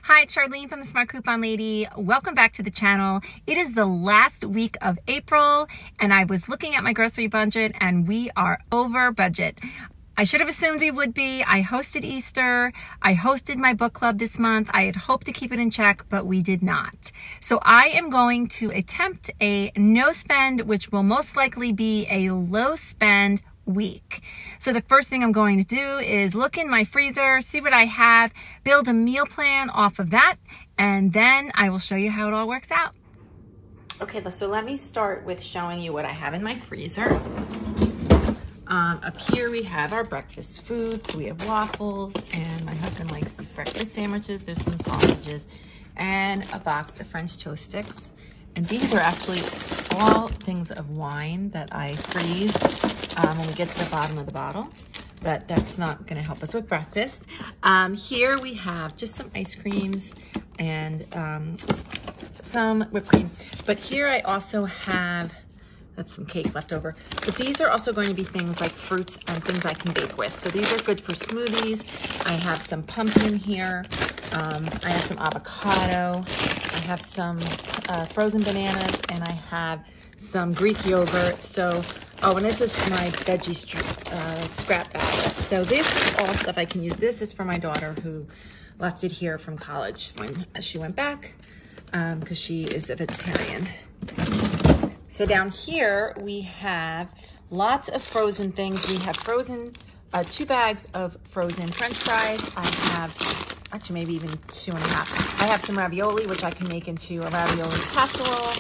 Hi, it's Charlene from the Smart Coupon Lady. Welcome back to the channel. It is the last week of April and I was looking at my grocery budget and we are over budget. I should have assumed we would be. I hosted Easter. I hosted my book club this month. I had hoped to keep it in check, but we did not. So I am going to attempt a no spend, which will most likely be a low spend week. So the first thing I'm going to do is look in my freezer, see what I have, build a meal plan off of that, and then I will show you how it all works out. Okay, so let me start with showing you what I have in my freezer. Up here we have our breakfast foods. We have waffles, and my husband likes these breakfast sandwiches. There's some sausages and a box of French toast sticks. And these are actually all things of wine that I freeze when we get to the bottom of the bottle, but that's not going to help us with breakfast. Here we have just some ice creams and some whipped cream. But here I also have, that's some cake left over. But these are also going to be things like fruits and things I can bake with. So these are good for smoothies. I have some pumpkin here. I have some avocado. I have some frozen bananas, and I have some Greek yogurt. So, oh, and this is for my veggie scrap bag. So this is all stuff I can use. This is for my daughter who left it here from college when she went back because she is a vegetarian. So down here we have lots of frozen things. We have frozen 2 bags of frozen French fries. I have actually maybe even 2.5. I have some ravioli, which I can make into a ravioli casserole.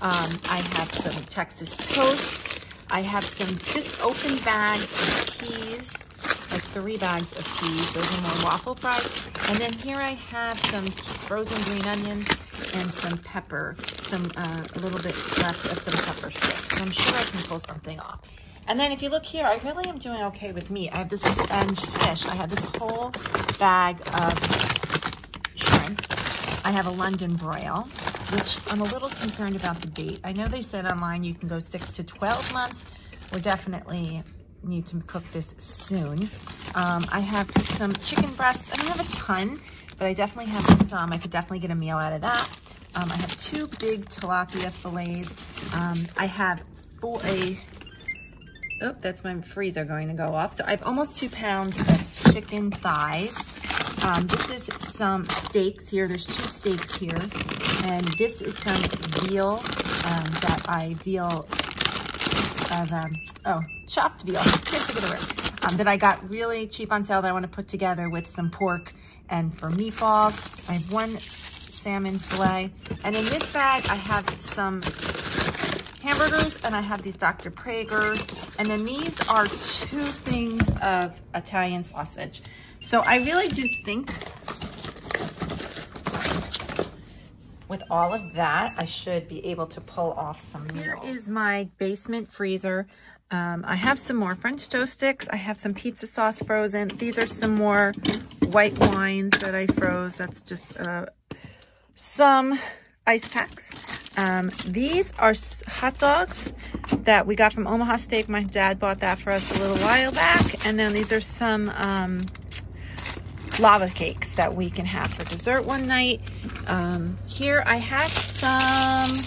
I have some Texas toast. I have some just open bags of peas, like 3 bags of peas. Those are more waffle fries. And then here I have some frozen green onions and some pepper, a little bit left of some pepper strips. So I'm sure I can pull something off. And then if you look here, I really am doing okay with meat. I have this, and fish. I have this whole bag of shrimp. I have a London broil, which I'm a little concerned about the date. I know they said online you can go 6 to 12 months. We definitely need to cook this soon. I have some chicken breasts. I don't have a ton, but I definitely have some. I could definitely get a meal out of that. I have 2 big tilapia fillets. I have oh, that's my freezer going to go off. So I have almost 2 pounds of chicken thighs. This is some steaks here. There's 2 steaks here. And this is some veal that I chopped veal. Can't think of the word. That I got really cheap on sale that I want to put together with some pork and for meatballs. I have 1 salmon fillet. And in this bag, I have some hamburgers, and I have these Dr. Praeger's, and then these are 2 things of Italian sausage. So I really do think with all of that, I should be able to pull off some meals. Here is my basement freezer. I have some more French toast sticks. I have some pizza sauce frozen. These are some more white wines that I froze. That's just some ice packs. These are hot dogs that we got from Omaha Steak. My dad bought that for us a little while back. And then these are some lava cakes that we can have for dessert one night. Here I have some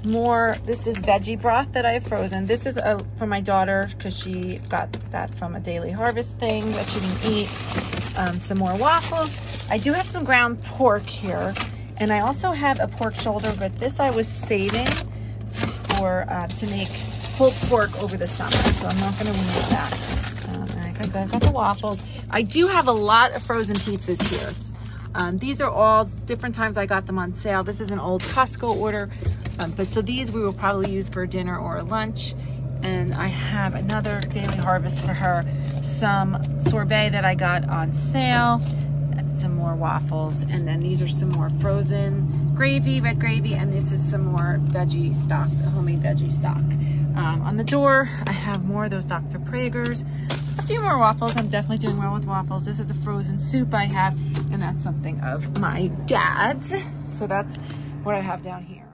more. This is veggie broth that I have frozen. This is for my daughter because she got that from a Daily Harvest thing that she didn't eat. Some more waffles. I do have some ground pork here. And I also have a pork shoulder, but this I was saving to make pulled pork over the summer, so I'm not going to use that. Because I've got the waffles. I do have a lot of frozen pizzas here. These are all different times I got them on sale. This is an old Costco order, but so these we will probably use for dinner or a lunch. And I have another Daily Harvest for her, some sorbet that I got on sale. Some more waffles, and then these are some more frozen gravy, red gravy, and this is some more veggie stock, homemade veggie stock. On the door, I have more of those Dr. Praeger's, a few more waffles. I'm definitely doing well with waffles. This is a frozen soup I have, and that's something of my dad's. So that's what I have down here.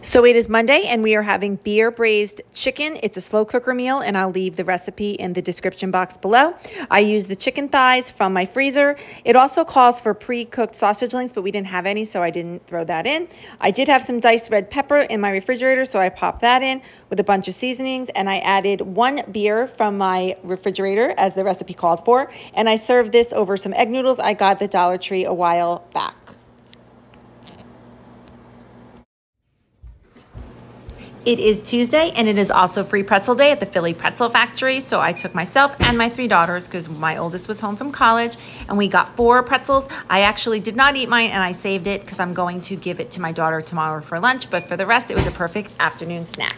So it is Monday and we are having beer-braised chicken. It's a slow cooker meal and I'll leave the recipe in the description box below. I use the chicken thighs from my freezer. It also calls for pre-cooked sausage links, but we didn't have any, so I didn't throw that in. I did have some diced red pepper in my refrigerator, so I popped that in with a bunch of seasonings, and I added 1 beer from my refrigerator as the recipe called for, and I served this over some egg noodles I got at the Dollar Tree a while back. It is Tuesday, and it is also Free Pretzel Day at the Philly Pretzel Factory. So I took myself and my 3 daughters, because my oldest was home from college, and we got 4 pretzels. I actually did not eat mine, and I saved it because I'm going to give it to my daughter tomorrow for lunch. But for the rest, it was a perfect afternoon snack.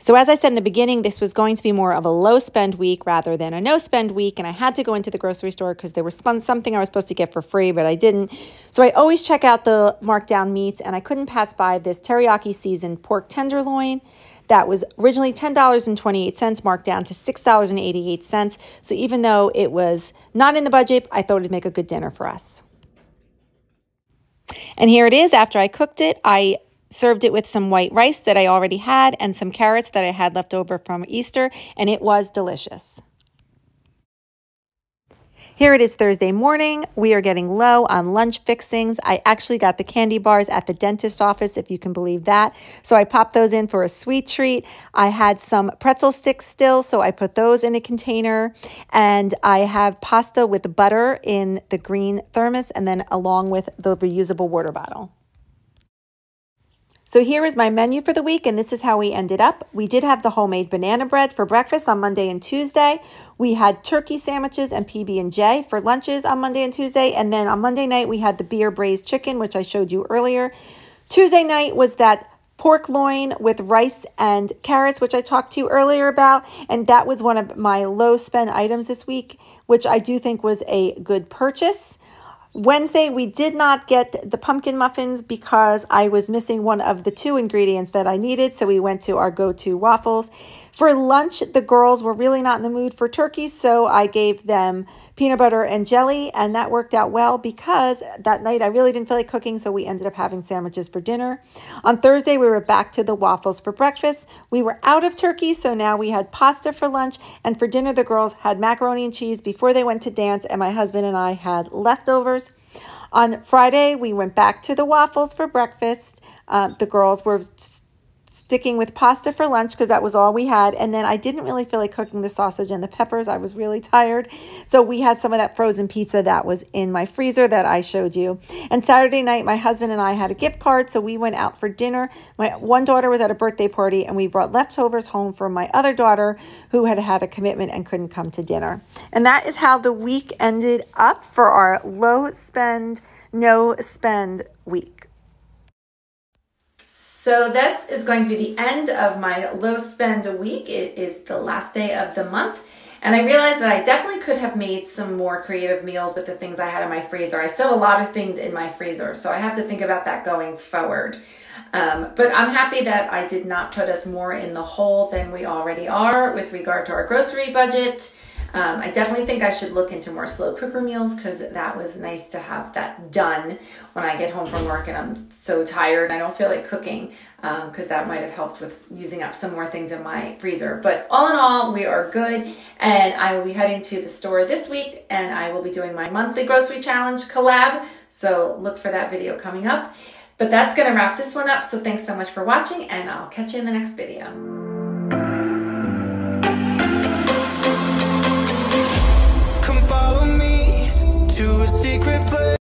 So as I said in the beginning, this was going to be more of a low-spend week rather than a no-spend week, and I had to go into the grocery store because there was something I was supposed to get for free, but I didn't. So I always check out the markdown meats, and I couldn't pass by this teriyaki seasoned pork tenderloin that was originally $10.28, marked down to $6.88. So even though it was not in the budget, I thought it'd make a good dinner for us. And here it is. After I cooked it, I served it with some white rice that I already had and some carrots that I had left over from Easter, and it was delicious. Here it is Thursday morning. We are getting low on lunch fixings. I actually got the candy bars at the dentist's office, if you can believe that. So I popped those in for a sweet treat. I had some pretzel sticks still, so I put those in a container. And I have pasta with butter in the green thermos, and then along with the reusable water bottle. So here is my menu for the week, and this is how we ended up. We did have the homemade banana bread for breakfast on Monday and Tuesday. We had turkey sandwiches and PB&J for lunches on Monday and Tuesday. And then on Monday night, we had the beer-braised chicken, which I showed you earlier. Tuesday night was that pork loin with rice and carrots, which I talked to you earlier about. And that was one of my low-spend items this week, which I do think was a good purchase. Wednesday, we did not get the pumpkin muffins because I was missing one of the 2 ingredients that I needed, so we went to our go-to waffles. For lunch, the girls were really not in the mood for turkey, so I gave them peanut butter and jelly, and that worked out well because that night I really didn't feel like cooking, so we ended up having sandwiches for dinner. On Thursday, we were back to the waffles for breakfast. We were out of turkey, so now we had pasta for lunch, and for dinner, the girls had macaroni and cheese before they went to dance, and my husband and I had leftovers. On Friday, we went back to the waffles for breakfast. The girls were sticking with pasta for lunch because that was all we had. And then I didn't really feel like cooking the sausage and the peppers. I was really tired. So we had some of that frozen pizza that was in my freezer that I showed you. And Saturday night, my husband and I had a gift card, so we went out for dinner. My one daughter was at a birthday party, and we brought leftovers home for my other daughter who had had a commitment and couldn't come to dinner. And that is how the week ended up for our low spend, no spend week. So this is going to be the end of my low spend week. It is the last day of the month. And I realized that I definitely could have made some more creative meals with the things I had in my freezer. I still have a lot of things in my freezer, so I have to think about that going forward. But I'm happy that I did not put us more in the hole than we already are with regard to our grocery budget. I definitely think I should look into more slow cooker meals because that was nice to have that done when I get home from work and I'm so tired and I don't feel like cooking, because that might have helped with using up some more things in my freezer. But all in all, we are good, and I will be heading to the store this week, and I will be doing my monthly grocery challenge collab, so look for that video coming up. But that's going to wrap this one up, so thanks so much for watching, and I'll catch you in the next video. Follow me to a secret place.